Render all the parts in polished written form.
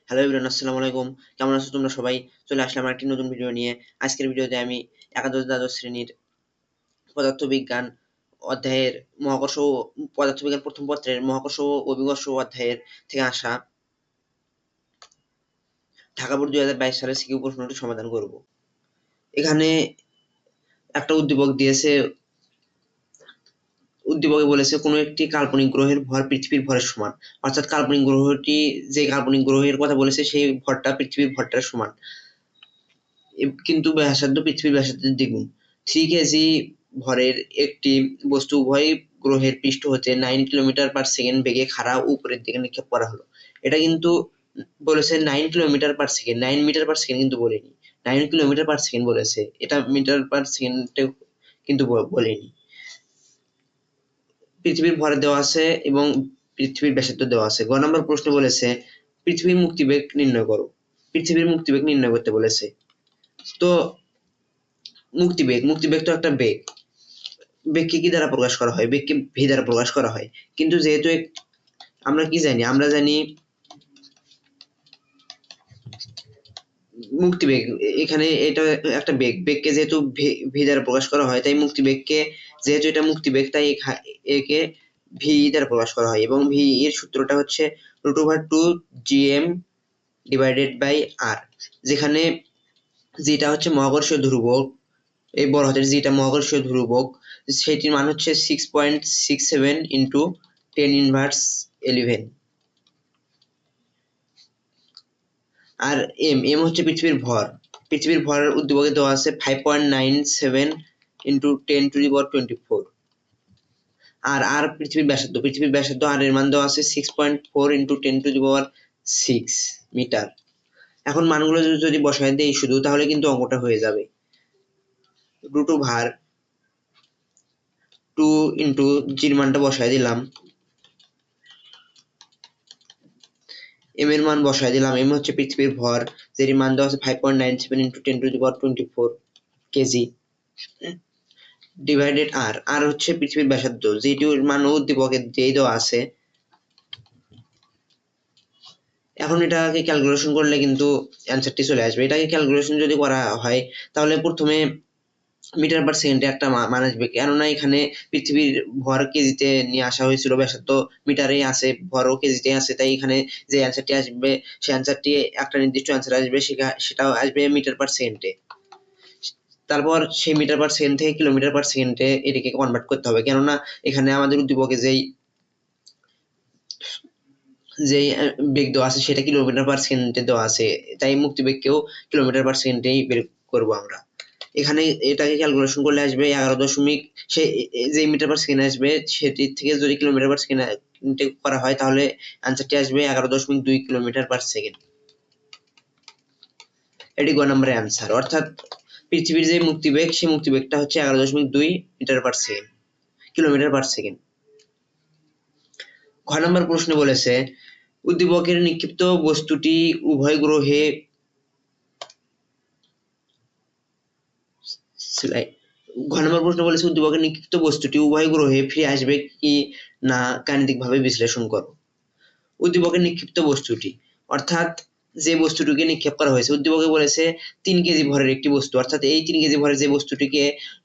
Hello everyone, আসসালামু আলাইকুম। কেমন আছো তোমরা সবাই? চলে আসলাম আরেকটি নতুন ভিডিও নিয়ে। আজকের ভিডিওতে আমি একাদশ দ্বাদশ শ্রেণীর পদার্থবিজ্ঞান অধ্যায়ের মহাকর্ষ ও পদার্থবিজ্ঞান প্রথম পত্রের মহাকর্ষ ও অভিকর্ষ অধ্যায়ের থেকে আসা ঢাকা বোর্ড 2022 সালের সিকিউ প্রশ্নটি সমাধান করব। এখানে একটা উদ্দীপক দিয়েছে। উদ্দীপকে বলেছে কোনো একটি কাল্পনিক গ্রহের ভর পৃথিবীর ভরের সমান, অর্থাৎ কাল্পনিক গ্রহটি যে কাল্পনিক গ্রহের কথা বলেছে সেই ভরটা পৃথিবীর ভরটার সমান, কিন্তু ব্যাসার্ধ পৃথিবীর ব্যাসার্ধের দ্বিগুণ। 3 কেজি ভরের একটি বস্তু উভয় গ্রহের পৃষ্ঠ হতে 9 কিলোমিটার পার সেকেন্ড বেগে খাড়া উপরের দিকে নিক্ষেপ করা হলো। এটা কিন্তু বলেছে 9 kilometre per second, 9 metre per second কিন্তু বলেনি, 9 কিলোমিটার পার সেকেন্ড বলেছে। এটা মিটার পার সেকেন্ডে কিন্তু বলেনি। পৃথিবীর ভর দেওয়া আছে এবং পৃথিবীর ব্যাসার্ধ দেওয়া আছে। গ নম্বর প্রশ্ন বলেছে পৃথিবীর মুক্তিবেগ নির্ণয় করো। পৃথিবীর মুক্তিবেগ নির্ণয় করতে বলেছে। তো মুক্তিবেগ তো একটা বেগ। বেগকে কি দ্বারা প্রকাশ করা হয়? বেগকে ভি দ্বারা প্রকাশ করা হয়। কিন্তু যেহেতু আমরা কি জানি? আমরা জানি মুক্তিবেগ, এখানে এটা একটা বেগকে যেহেতু ভি দ্বারা প্রকাশ করা হয়, তাই মুক্তিবেগকে, যেহেতু এটা মুক্তিবেগ, তাই একে ভি দ্বারা প্রকাশ করা হয়। এবং ভি এর সূত্রটা হচ্ছে √2 gm ডিভাইডেড বাই আর, যেখানে যেটা হচ্ছে মহাকর্ষীয় ধ্রুবক, এই বড় হাতের যেটা মহাকর্ষীয় ধ্রুবক, সেটির মান হচ্ছে 6.67 ইন্টু 10⁻11। আর এম হচ্ছে পৃথিবীর ভর। পৃথিবীর ভর উদ্দীপকে দেওয়া আছে 5.97 ইন্টু 10⁻24। আর পৃথিবীর ব্যাসার্ধ আর এর মান দেওয়া আছে 6.4 ইন্টু 10⁻6 মিটার। এখন মানগুলো যদি বসায় দেই শুধু, তাহলে কিন্তু অঙ্কটা হয়ে যাবে। √2 ইন্টু জির মানটা বসায় দিলাম, এম এর মান বসায় দিলাম। এম হচ্ছে পৃথিবীর ভর, যেটির মান দেওয়া আছে 5.97 ইন্টু 10⁻24 কেজি, ডিভাইডেড আর হচ্ছে পৃথিবীর ব্যাসার্ধ, যেটির মান উদ্দীপকে দিয়েই দেওয়া আছে। এখন এটাকে ক্যালকুলেশন করলে কিন্তু অ্যান্সারটি চলে আসবে। এটাকে ক্যালকুলেশন যদি করা হয়, তাহলে প্রথমে মিটার পার সেকেন্ডে একটা মান আসবে, কেননা এখানে পৃথিবীর ভর কেজিতে নিয়ে আসা হয়েছিল, ব্যাসার্ধ মিটারেই আছে, ভরও কেজিতে আছে, তাই এখানে যে অ্যান্সারটি আসবে, সেই অ্যান্সারটি একটা নির্দিষ্ট অ্যান্সার আসবে, সেটাও আসবে মিটার পার সেকেন্ডে। তারপর সেই মিটার পার সেকেন্ড থেকে কিলোমিটার পার সেকেন্ডে এটিকে কনভার্ট করতে হবে, কেননা এখানে আমাদের উদ্দীপকে যে বেগ দেওয়া আছে সেটা কিলোমিটার পার সেকেন্ডে দেওয়া আছে, তাই মুক্তিবেগকেও কিলোমিটার পার সেকেন্ডেই বের করবো আমরা। এখানে এটাকে ক্যালকুলেশন করলে আসবে 11 সে যে মিটার পার সেকেন্ড আসবে, সেটি থেকে যদি কিলোমিটার পার সেকেন্ড করা হয়, তাহলে আনসারটি আসবে 11.2 কিলোমিটার পার সেকেন্ড। এটি গ নম্বরের আনসার। অর্থাৎ পৃথিবীর যে মুক্তিবেগ, সেই মুক্তিবেগটা হচ্ছে 11.2 metre per second, kilometre per second. খ নম্বর প্রশ্ন বলেছে উদ্দীপকের নিক্ষিপ্ত বস্তুটি উভয় গ্রহে উদ্দীপকের নিক্ষিপ্ত বস্তুটি উভয় গ্রহে ফিরে আসবে কি না গাণিতিকভাবে বিশ্লেষণ করো। উদ্দীপকের নিক্ষিপ্ত বস্তুটি, অর্থাৎ যে বস্তুটিকে নিক্ষেপ করা হয়েছে, উদ্দীপকে বলেছে 3 কেজি ভরের একটি বস্তু, অর্থাৎ এই 3 কেজি ভরের যে বস্তুটিকে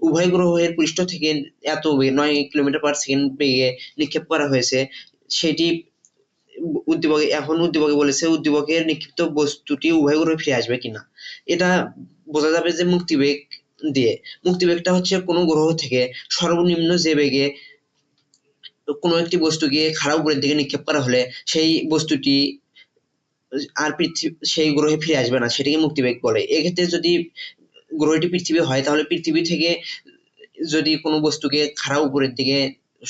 উভয় গ্রহের পৃষ্ঠ থেকে এত 9 কিলোমিটার পার সেকেন্ড বেগে নিক্ষেপ করা হয়েছে, সেটি উদ্দীপকে বলেছে উদ্দীপকের নিক্ষিপ্ত বস্তুটি উভয় গ্রহে ফিরে আসবে কিনা। এটা বোঝা যাবে যে মুক্তিবেগ দিয়ে। মুক্তিবেগটা হচ্ছে কোনো গ্রহ থেকে সর্বনিম্ন যে বেগে কোনো একটি বস্তুকে খাড়া উপরের দিকে নিক্ষেপ করা হলে সেই বস্তুটি আর সেই গ্রহে ফিরে আসবে না, সেটাকে মুক্তিবেগ বলে। এক্ষেত্রে যদি গ্রহটি পৃথিবী হয়, তাহলে পৃথিবী থেকে যদি কোনো বস্তুকে খাড়া উপরের দিকে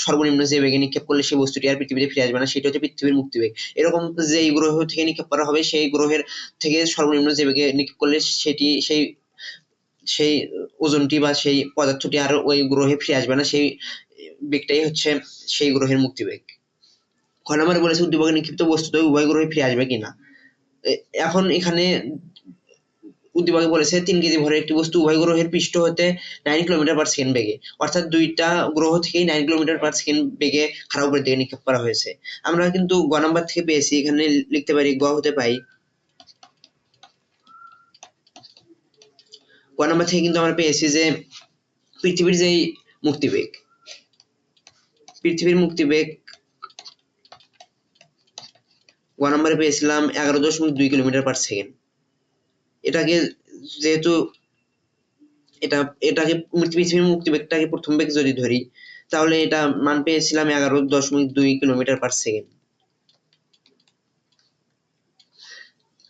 সর্বনিম্ন যে বেগে নিক্ষেপ করলে সেই বস্তুটি আর পৃথিবীতে ফিরে আসবে না, সেটা হচ্ছে পৃথিবীর মুক্তিবেগ। এরকম যেই গ্রহ থেকে নিক্ষেপ করা হবে, সেই গ্রহের থেকে সর্বনিম্ন যে বেগে নিক্ষেপ করলে সেটি সেই ওজনটি বা সেই পদার্থটি আর ওই গ্রহে ফিরে আসবে না, সেই বেগটাই হচ্ছে সেই গ্রহের মুক্তিবেগ। খ নম্বরে বলেছে উদ্দীপকে নিক্ষিপ্ত বস্তুতে উভয় গ্রহে ফিরে আসবে কিনা। এখন এখানে উদ্দীপকে বলেছে 3 কেজি ভরের একটি বস্তু উভয় গ্রহের পৃষ্ঠ হতে 9 কিলোমিটার পার সেকেন্ড বেগে, অর্থাৎ দুইটা গ্রহ থেকেই 9 কিলোমিটার পার সেকেন্ড বেগে খাড়া উপরের দিকে নিক্ষেপ করা হয়েছে। আমরা কিন্তু গ নাম্বার থেকে পেয়েছি, এখানে লিখতে পারি গ হতে পাই ক নাম্বার থেকে কিন্তু আমরা পেয়েছি যে পৃথিবীর যেই মুক্তিবেগ, পৃথিবীর মুক্তিবেগ ক নাম্বারে পেয়েছিলাম 11.2 কিলোমিটার পার সেকেন্ড। এটাকে যেহেতু এটাকে পৃথিবীর মুক্তিবেগটাকে প্রথম বেগ যদি ধরি তাহলে এটা মান পেয়েছিলাম 11.2 কিলোমিটার পার সেকেন্ড।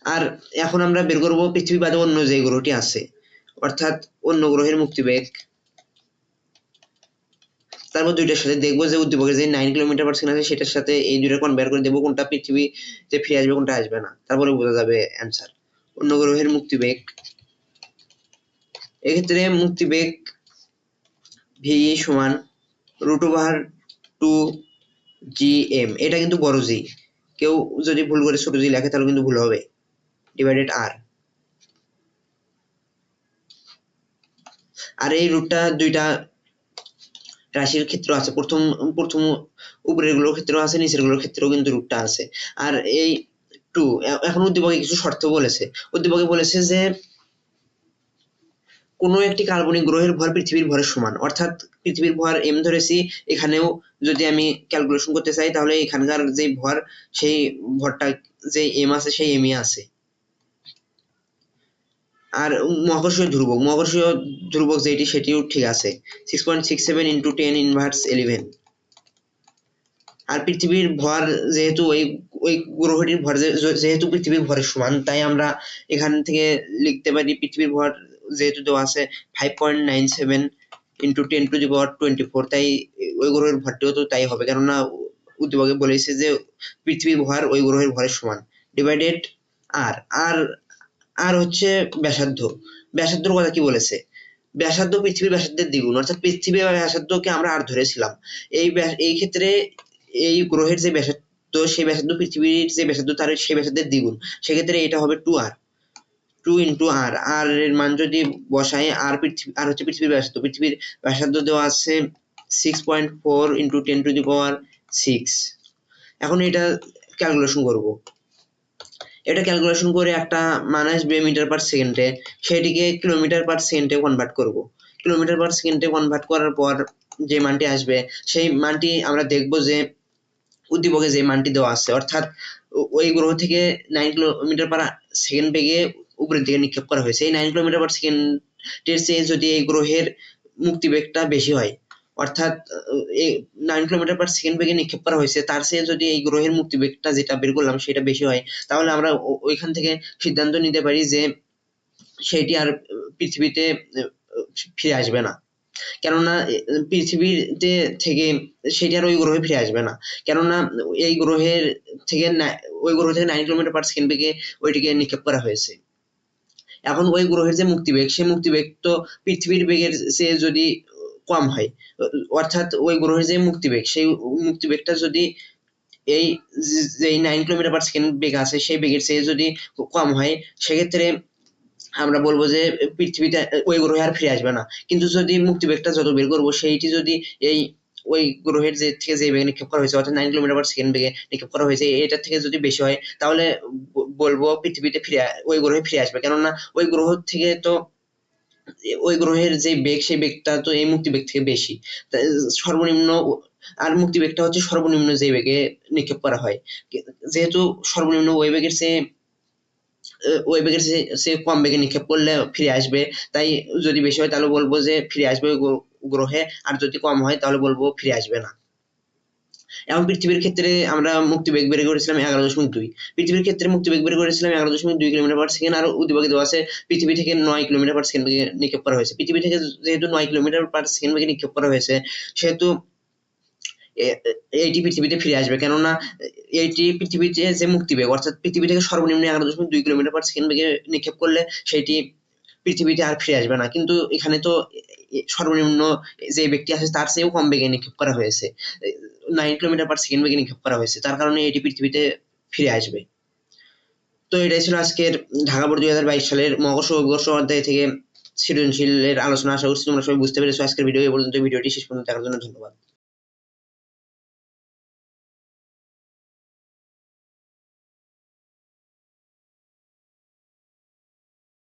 আর এখন আমরা বের করবো পৃথিবী বাদে অন্য যে গ্রহটি আছে, অর্থাৎ অন্য গ্রহের মুক্তিবেগ। তারপর দুইটার সাথে দেখবো যে উদ্দীপকের যে 9 কিলোমিটার পার সেকেন্ড আছে সেটার সাথে এই দুইটা কম্পেয়ার করে দেবো কোনটা পৃথিবীতে ফিরে আসবে কোনটা আসবে না, তারপরে বোঝা যাবে অ্যান্সার। অন্য গ্রহের মুক্তিবেগ, এক্ষেত্রে মুক্তিবেগ ভি সমান √2gm, এটা কিন্তু বড় জি, কেউ যদি ভুল করে ছোট জি লেখে তাহলে কিন্তু ভুল হবে, ডিভাইডেড আর। আর এই রুটটা দুইটা রাশির ক্ষেত্র আছে, প্রথম উপরের গুলোর ক্ষেত্রেও আছে, নিচের গুলোর ক্ষেত্রেও কিন্তু রুটটা আছে। আর এই 2 এখন উদ্দীপকে কিছু শর্ত বলেছে। উদ্দীপকে বলেছে যে কোনো একটি কাল্পনিক গ্রহের ভর পৃথিবীর ভরের সমান, অর্থাৎ পৃথিবীর ভর m ধরেছি, এখানেও যদি আমি ক্যালকুলেশন করতে চাই তাহলে এখানকার যে ভর সেই ভরটা যে m আছে সেই mই আছে। আর মহাকর্ষীয় ধ্রুবক যেটি সেটিও ঠিক আছে, 6.67 × 10⁻11। আর পৃথিবীর ভর যেহেতু ওই গ্রহটির ভর যেহেতু পৃথিবীর ভরের সমান, তাই আমরা এখান থেকে লিখতে পারি পৃথিবীর ভর যেহেতু দেওয়া আছে 5.97 × 10⁻24, তাই ওই গ্রহের ভরটিও তো তাই হবে, কেননা উদ্দীপকে বলেছে যে পৃথিবীর ভর ওই গ্রহের ভরের সমান, ডিভাইডেড আর। আর হচ্ছে ব্যাসার্ধর কথা কি বলেছে, ব্যাসার্ধ পৃথিবীর ব্যাসার্ধের দ্বিগুণ, অর্থাৎ পৃথিবীর ব্যাসার্ধকে আমরা আর ধরেছিলাম। এই ক্ষেত্রে এই গ্রহের যে ব্যাসার্ধ সেই ব্যাসার্ধ পৃথিবীর যে ব্যাসার্ধ তার সেই ব্যাসার্ধের দ্বিগুণ, সেক্ষেত্রে এটা হবে 2r, 2 × r। আর এর মান যদি বসাই, আর হচ্ছে পৃথিবীর ব্যাসার্ধ দেওয়া আছে 6.4 × 10⁻6। এখন এটা ক্যালকুলেশন করব, এটা ক্যালকুলেশন করে একটা মান আসবে মিটার পার সেকেন্ডে, সেটিকে কিলোমিটার পার সেকেন্ডে কনভার্ট করব। কিলোমিটার পার সেকেন্ডে কনভার্ট করার পর যে মানটি আসবে সেই মানটি আমরা দেখব যে উদ্দীপকে যে মানটি দেওয়া আছে, অর্থাৎ ওই গ্রহ থেকে 9 কিলোমিটার পার সেকেন্ড বেগে উপরের দিকে নিক্ষেপ করা হয়েছে। এই 9 কিলোমিটার পার সেকেন্ডের চেয়ে যদি এই গ্রহের মুক্তিবেগটা বেশি হয়, অর্থাৎ 9 কিলোমিটার পার সেকেন্ড বেগে নিক্ষেপ করা হয়েছে, তার চেয়ে যদি এই গ্রহের মুক্তিবেগটা যেটা বের করলাম সেটা বেশি হয়, তাহলে আমরা ওইখান থেকে সিদ্ধান্ত নিতে পারি যে সেটি আর পৃথিবীতে ফিরে আসবে না, কেননা পৃথিবীতে থেকে সেটি আর ওই গ্রহে ফিরে আসবে না, কেননা এই গ্রহের থেকে ওই গ্রহ থেকে 9 কিলোমিটার পার সেকেন্ড বেগে ওইটিকে নিক্ষেপ করা হয়েছে। এখন ওই গ্রহের যে মুক্তিবেগ, সেই মুক্তিবেগ তো পৃথিবীর বেগের চেয়ে যদি কম হয়, অর্থাৎ ওই গ্রহের যে মুক্তিবেগ সেই মুক্তিবেগটা যদি এই যে 9 কিলোমিটার পার সেকেন্ড বেগ আছে সেই বেগের চেয়ে যদি কম হয়, সেক্ষেত্রে আমরা বলবো যে পৃথিবীতে ওই গ্রহে আর ফিরে আসবে না। কিন্তু যদি মুক্তিবেগটা যত বের করবো সেইটি যদি এই ওই গ্রহের থেকে যে বেগে নিক্ষেপ করা হয়েছে, অর্থাৎ 9 কিলোমিটার পার সেকেন্ড বেগে নিক্ষেপ করা হয়েছে, এটার থেকে যদি বেশি হয় তাহলে বলবো পৃথিবীতে ওই গ্রহে ফিরে আসবে, কেননা ওই গ্রহ থেকে তো ওই গ্রহের যে বেগ সেই বেগটা তো এই মুক্তিবেগ থেকে বেশি, সর্বনিম্ন। আর মুক্তিবেগটা হচ্ছে সর্বনিম্ন যে বেগে নিক্ষেপ করা হয়, যেহেতু সর্বনিম্ন ওই বেগের চেয়ে কম বেগে নিক্ষেপ করলে ফিরে আসবে, তাই যদি বেশি হয় তাহলে বলবো যে ফিরে আসবে গ্রহে, আর যদি কম হয় তাহলে বলবো ফিরে আসবে না। এখন পৃথিবীর ক্ষেত্রে আমরা মুক্তিবেগ বের করেছিলাম 11.2, পৃথিবীর ক্ষেত্রে মুক্তিবেগ বের করেছিলাম 11.2 কিলোমিটার পার সেকেন্ড, আর উদ্দীপকে দেওয়া আছে পৃথিবী থেকে 9 কিলোমিটার পার সেকেন্ড বেগে নিক্ষেপ করা হয়েছে। পৃথিবী থেকে যেহেতু 9 কিলোমিটার পার সেকেন্ড বেগে নিক্ষেপ করা হয়েছে, সেহেতু এইটি পৃথিবীতে ফিরে আসবে, কেননা এইটি পৃথিবীতে যে মুক্তিবেগ, অর্থাৎ পৃথিবী থেকে সর্বনিম্ন 11.2 কিলোমিটার পার সেকেন্ড বেগে নিক্ষেপ করলে সেটি পৃথিবীতে আর ফিরে আসবে না। কিন্তু এখানে তো সর্বনিম্ন যে ব্যক্তি আছে তার চেয়েও কম বেগে নিক্ষেপ করা হয়েছে, 9 কিলোমিটার পার সেকেন্ড বেগে নিক্ষেপ করা হয়েছে, তার কারণে এটি পৃথিবীতে ফিরে আসবে। তো এটাই ছিল আজকের ঢাকা বোর্ড 2022 সালের মহাকর্ষ অধ্যায় থেকে সৃজনশীলের আলোচনা। আশা করছি তোমরা সবাই বুঝতে পেরেছো। আজকের ভিডিও এই পর্যন্ত। ভিডিওটি শেষ পর্যন্ত দেখার জন্য ধন্যবাদ।